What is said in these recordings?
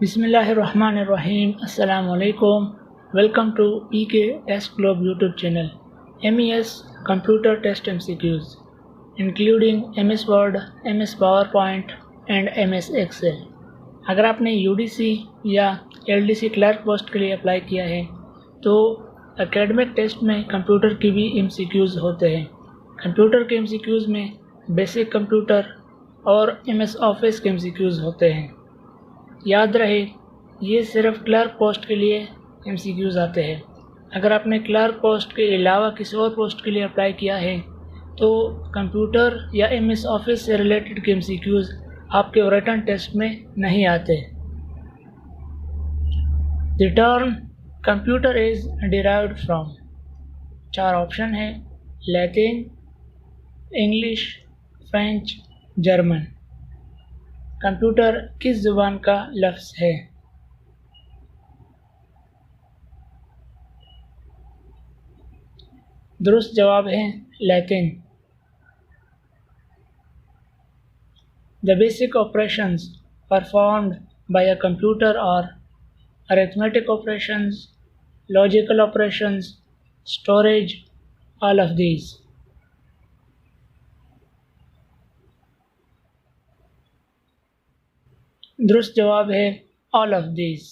Bismillahirrahmanirrahim. Assalamu alaikum. Welcome to PK Test Globe YouTube channel. MES Computer Test MCQs, including MS Word, MS PowerPoint and MS Excel. अगर आपने UDC या LDC clerk post के लिए apply किया है तो academic test में computer की भी MCQs होते हैं। कंप्यूटर के MCQs में बेसिक कंप्यूटर और MS ऑफिस के MCQs होते हैं। याद रहे, ये सिर्फ क्लर्क पोस्ट के लिए MCQs आते हैं। अगर आपने क्लर्क पोस्ट के अलावा किसी और पोस्ट के लिए अप्लाई किया है तो कंप्यूटर या MS ऑफिस से रिलेटेड के MCQs आपके रिटन टेस्ट में नहीं आते। The term computer is derived from, 4 option है: Latin, English, French, German. Computer किस ज़ुबान का लफ्ज़ है? दुरुस्त जवाब है Latin. The basic operations performed by a computer are arithmetic operations, logical operations, storage, all of these. दुरुस्त जवाब है all of these.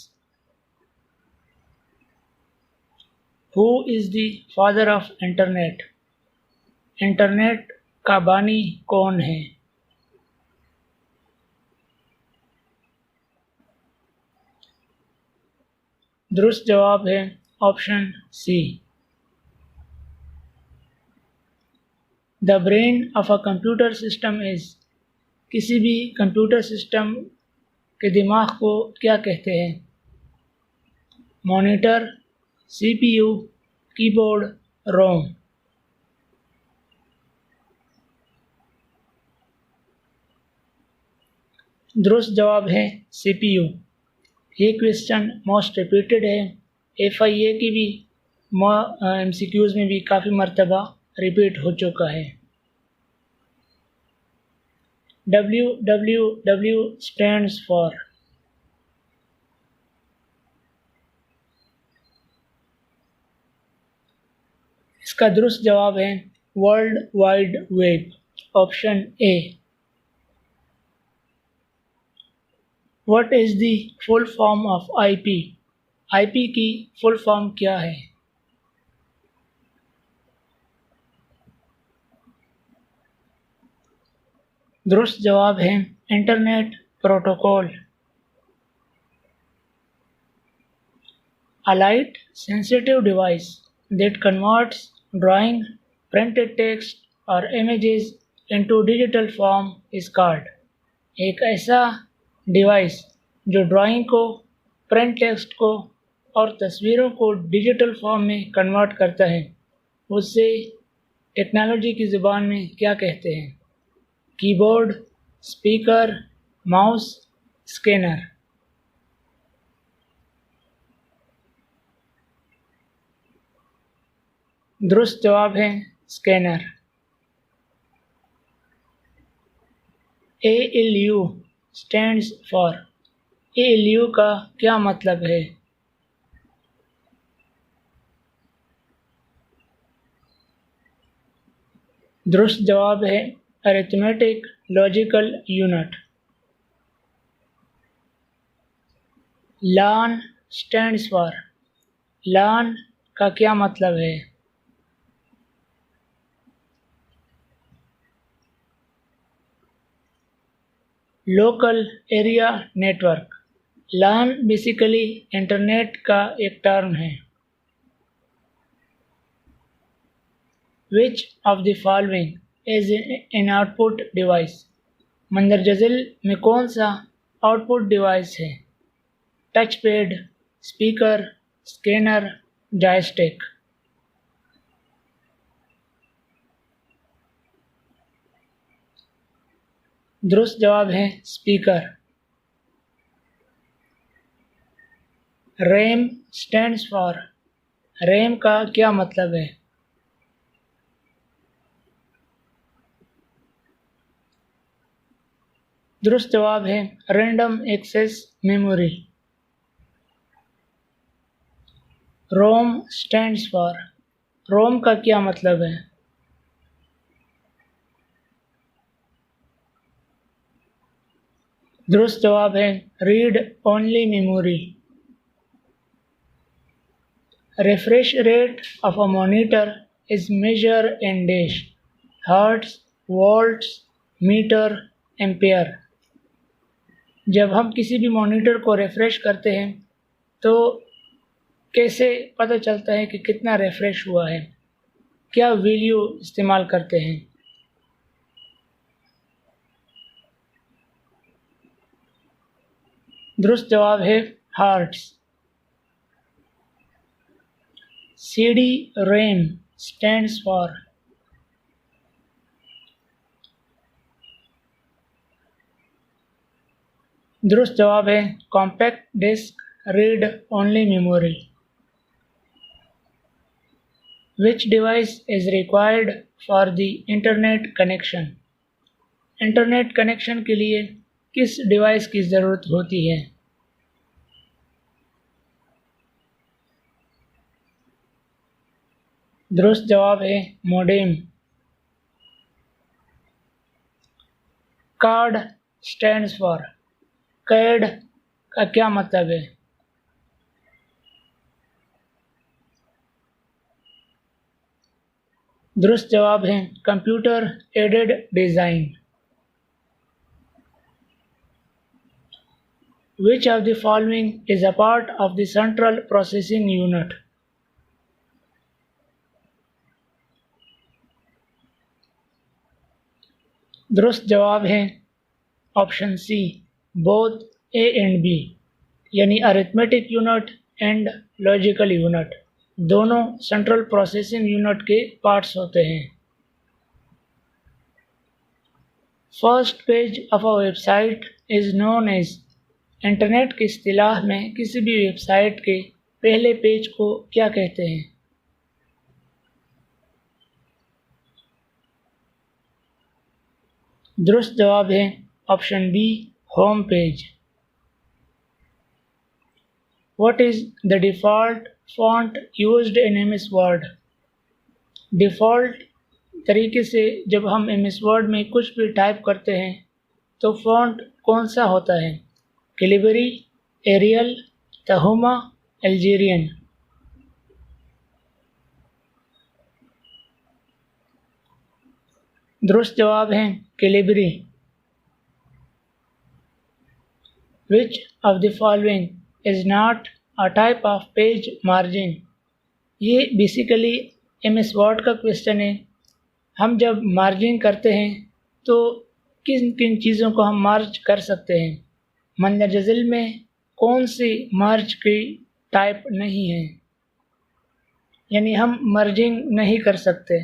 Who is the father of internet? Internet का बानी कौन है? दुरुस्त जवाब है option C. The brain of a computer system is, किसी भी कंप्यूटर सिस्टम के दिमाग को क्या कहते हैं? मॉनिटर, CPU, कीबोर्ड, रोम। दुरुस्त जवाब है CPU। ये क्वेश्चन मोस्ट रिपीटेड है। FIA की भी MCQs में भी काफ़ी मरतबा रिपीट हो चुका है। WWW stands for, इसका दुरुस्त जवाब है world wide web, option A. What is the full form of IP? IP की फुल फॉर्म क्या है? दुरुस्त जवाब है internet protocol. A light sensitive device that converts drawing, printed text or images into digital form is called, एक ऐसा device जो drawing को, प्रिंट टेक्स्ट को और तस्वीरों को डिजिटल फॉर्म में कन्वर्ट करता है, उससे टेक्नोलॉजी की ज़ुबान में क्या कहते हैं? Keyboard, speaker, mouse, scanner. दुरुस्त जवाब है scanner. ALU stands for, ALU का क्या मतलब है? दुरुस्त जवाब है arithmetic logical unit. LAN stands for, LAN का क्या मतलब है? Local area network. LAN basically internet का एक टर्म है। Which of the following is an output device? मंदरजज़िल में कौन सा आउटपुट डिवाइस है? Touch pad, speaker, scanner, joystick. दुरुस्त जवाब है speaker. RAM stands for, RAM का क्या मतलब है? दुरुस्त जवाब है random access memory. ROM stands for. ROM का क्या मतलब है? दुरुस्त जवाब है read only memory. Refresh rate of a monitor is measured in dash, hertz, volts, metre, ampere. जब हम किसी भी मॉनिटर को रिफ़्रेश करते हैं तो कैसे पता चलता है कि कितना रिफ़्रेश हुआ है? क्या वैल्यू इस्तेमाल करते हैं? दुरुस्त जवाब है hertz. CD RAM stands for। दुरुस्त जवाब है compact disc read only memory. Which device is required for the internet connection? Internet connection के लिए किस डिवाइस की ज़रूरत होती है? दुरुस्त जवाब है मोडेम। कार्ड स्टैंड्स फॉर। कैड का क्या मतलब है? दुरुस्त जवाब है computer aided design. Which of the following is a part of the central processing unit? दुरुस्त जवाब है option C both A and B, यानी arithmetic unit and logical unit दोनों सेंट्रल प्रोसेसिंग यूनिट के पार्ट्स होते हैं। First page of a website is known as. Internet की इस्तिलाह में किसी भी वेबसाइट के पहले पेज को क्या कहते हैं? दुरुस्त जवाब है option B home page. What is the default font used in MS Word? Default तरीके से जब हम MS Word में कुछ भी टाइप करते हैं तो फ़ॉन्ट कौन सा होता है? Calibri, Arial, Tahoma, Algerian. दुरुस्त जवाब है Calibri. Which of the following is not a type of page margin? ये बेसिकली MS Word का क्वेश्चन है। हम जब मार्जिन करते हैं तो किन किन चीज़ों को हम मार्ज कर सकते हैं? मंदरजज़ल में कौन सी मार्ज की टाइप नहीं है, यानी हम मर्जिंग नहीं कर सकते?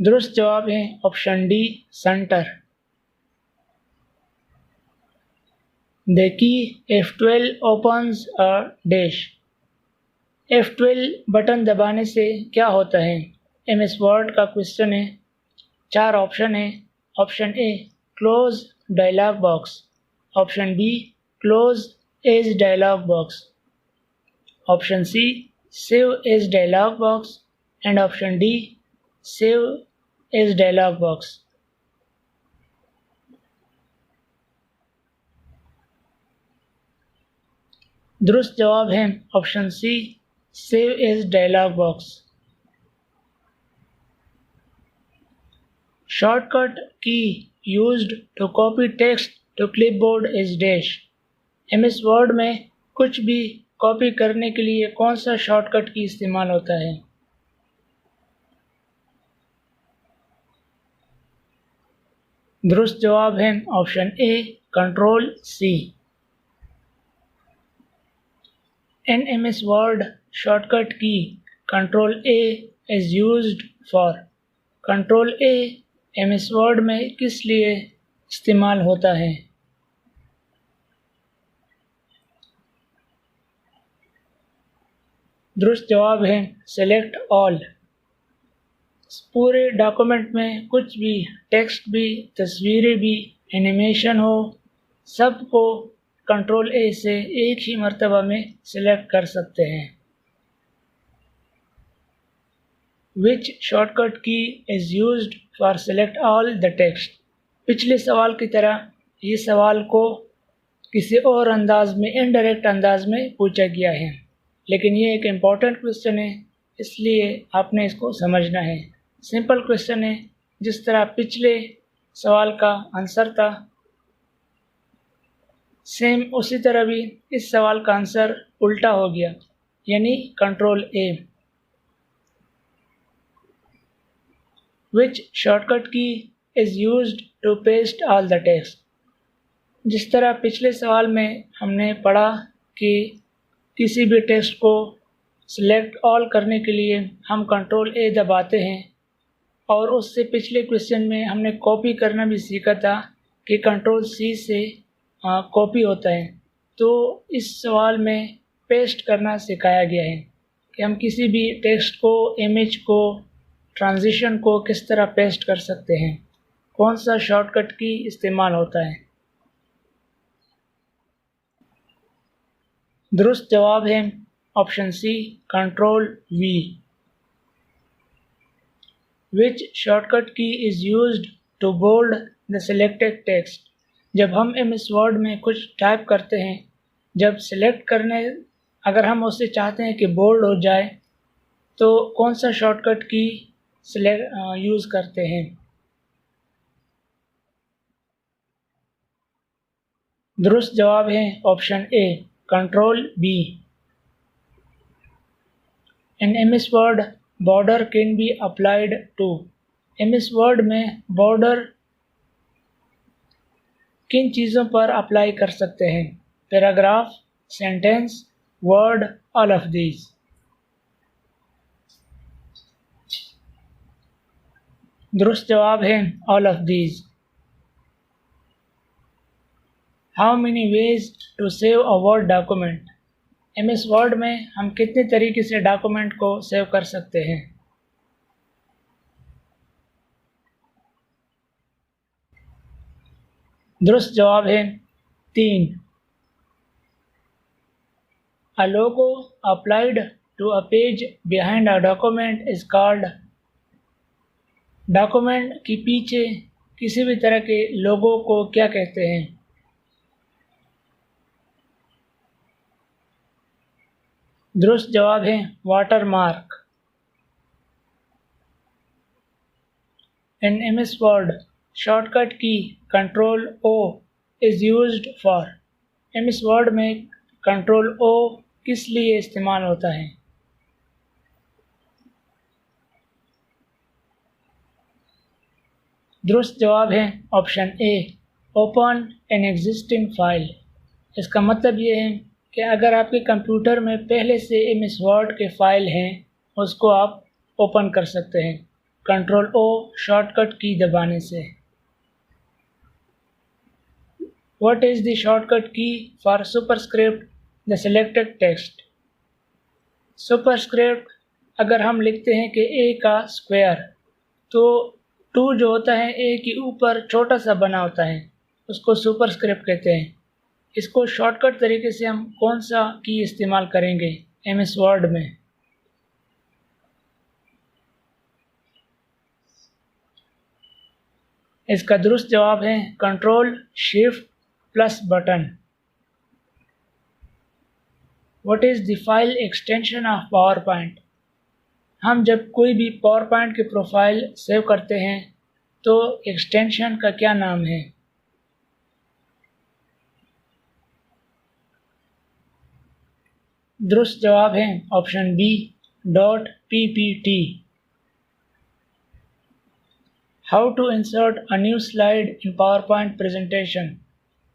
दुरुस्त जवाब है option D centre. The key F12 opens a dash। F12 button दबाने से क्या होता है? MS Word का क्वेश्चन है। 4 ऑप्शन है। Option A close dialog box, option B close as dialog box, option C save as dialog box and option D save as dialog box. दुरुस्त जवाब है option C save as dialog box. Shortcut key used to copy text to clipboard is dash. MS Word में कुछ भी copy करने के लिए कौन सा शॉर्टकट की इस्तेमाल होता है? दुरुस्त जवाब है option A control C. In MS Word, shortcut key Control A is used for। Control A MS Word में किस लिए इस्तेमाल होता है? दुरुस्त जवाब है सेलेक्ट ऑल। पूरे डॉक्यूमेंट में कुछ भी टेक्स्ट भी तस्वीरें भी एनिमेशन हो सबको कंट्रोल ए से एक ही मर्तबा में सिलेक्ट कर सकते हैं। विच shortcut key is used for select all the text. पिछले सवाल की तरह ये सवाल को किसी और अंदाज में, इनडायरेक्ट अंदाज में पूछा गया है, लेकिन ये एक इम्पॉर्टेंट क्वेश्चन है, इसलिए आपने इसको समझना है। सिंपल क्वेश्चन है, जिस तरह पिछले सवाल का आंसर था सेम उसी तरह भी इस सवाल का आंसर उल्टा हो गया, यानी control A. Which shortcut key is used to paste all the text. जिस तरह पिछले सवाल में हमने पढ़ा कि किसी भी टेक्स्ट को सिलेक्ट ऑल करने के लिए हम कंट्रोल ए दबाते हैं, और उससे पिछले क्वेश्चन में हमने कॉपी करना भी सीखा था कि कंट्रोल सी से कॉपी होता है। तो इस सवाल में पेस्ट करना सिखाया गया है कि हम किसी भी टेक्स्ट को, इमेज को, ट्रांजिशन को किस तरह पेस्ट कर सकते हैं, कौन सा शॉर्टकट की इस्तेमाल होता है। दुरुस्त जवाब है option C, control V. Which shortcut key is used to bold the selected text. जब हम MS वर्ड में कुछ टाइप करते हैं, जब सिलेक्ट करने, अगर हम उससे चाहते हैं कि बोल्ड हो जाए, तो कौन सा शॉर्टकट की यूज़ करते हैं। दुरुस्त जवाब है option A, control B. In MS word border can be applied to. MS word में बॉर्डर किन चीज़ों पर अप्लाई कर सकते हैं। Paragraph, sentence, word, all of these. दुरुस्त जवाब है all of these. How many ways to save a word document. MS word में हम कितने तरीके से डॉक्यूमेंट को सेव कर सकते हैं। दुरुस्त जवाब है 3। A logo applied to a page behind a document is called. Document के पीछे किसी भी तरह के लोगो को क्या कहते हैं। दुरुस्त जवाब है वाटरमार्क। इन MS वर्ड शॉर्टकट की control O is used for. MS word में कंट्रोल O किस लिए इस्तेमाल होता है। दुरुस्त जवाब है option A, open an existing file. इसका मतलब ये है कि अगर आपके कंप्यूटर में पहले से MS वर्ड के फाइल हैं, उसको आप ओपन कर सकते हैं कंट्रोल O शॉर्टकट की दबाने से। व्हाट इज़ द शॉर्टकट की for superscript the selected text. Superscript अगर हम लिखते हैं कि A का स्क्वायर, तो 2 जो होता है A के ऊपर छोटा सा बना होता है, उसको सुपरस्क्रिप्ट कहते हैं। इसको शॉर्टकट तरीके से हम कौन सा की इस्तेमाल करेंगे MS वर्ड में। इसका दुरुस्त जवाब है control shift plus button. What is the file extension of power point. हम जब कोई भी पावर पॉइंट की प्रोफाइल सेव करते हैं तो एक्सटेंशन का क्या नाम है। दुरुस्त जवाब है option B, .ppt। How to insert a new slide in PowerPoint presentation.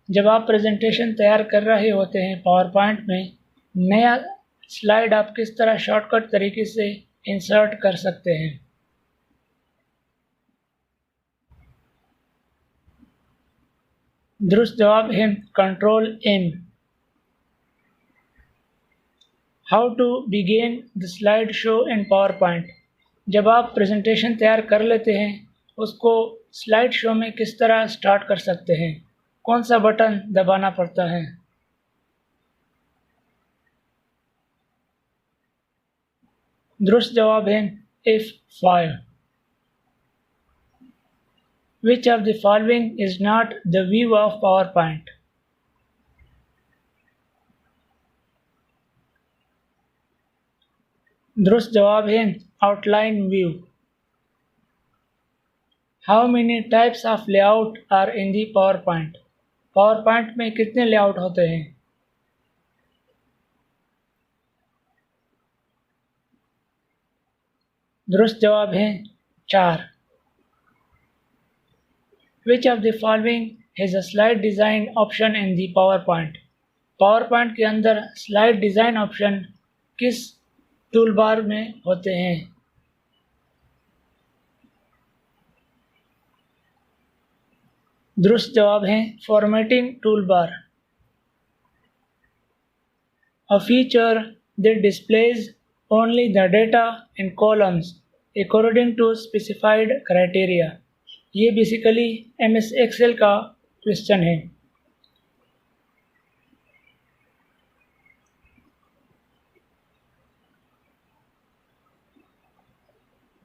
जब आप प्रेजेंटेशन तैयार कर रहे होते हैं पावर पॉइंट में, नया स्लाइड आप किस तरह शॉर्टकट तरीके से इंसर्ट कर सकते हैं। दुरुस्त जवाब है control N। How to begin the slide show in PowerPoint. जब आप प्रेजेंटेशन तैयार कर लेते हैं, उसको स्लाइड शो में किस तरह स्टार्ट कर सकते हैं, कौन सा बटन दबाना पड़ता है। दुरुस्त जवाब है F5. Which of the following is not the view of PowerPoint? दुरुस्त जवाब है Outline view. How many types of layout are in the PowerPoint? PowerPoint में कितने लेआउट होते हैं? दुरुस्त जवाब है 4. Which of the following has a slide design option in the PowerPoint? PowerPoint के अंदर स्लाइड डिज़ाइन ऑप्शन किस टूलबार में होते हैं? दुरुस्त जवाब है formatting toolbar. A feature that displays only the data in columns according to specified criteria. ये बेसिकली MS Excel का क्वेश्चन है.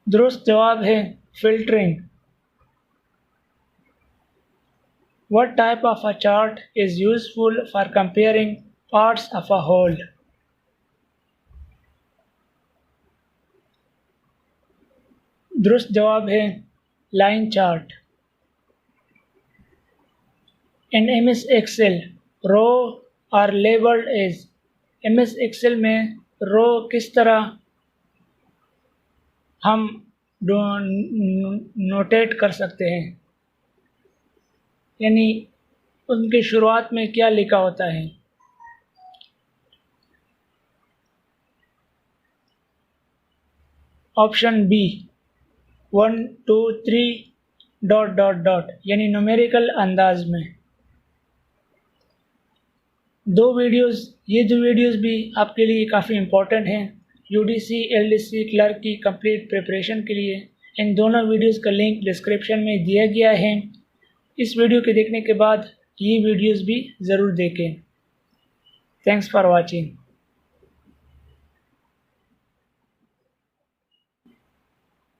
दुरुस्त जवाब है filtering. What type of a chart is useful for comparing parts of a whole? दुरुस्त जवाब है line chart. In MS Excel, row are labeled as. MS Excel में रो किस तरह हम नोटेट कर सकते हैं, यानी उनकी शुरुआत में क्या लिखा होता है? ऑप्शन बी 1 2 3 ... यानी न्यूमेरिकल अंदाज में. ये दो वीडियोस भी आपके लिए काफ़ी इम्पोर्टेंट हैं UDC LDC क्लर्क की कंप्लीट प्रिपरेशन के लिए. इन दोनों वीडियोस का लिंक डिस्क्रिप्शन में दिया गया है. इस वीडियो के देखने के बाद ये वीडियोस भी ज़रूर देखें. Thanks for watching.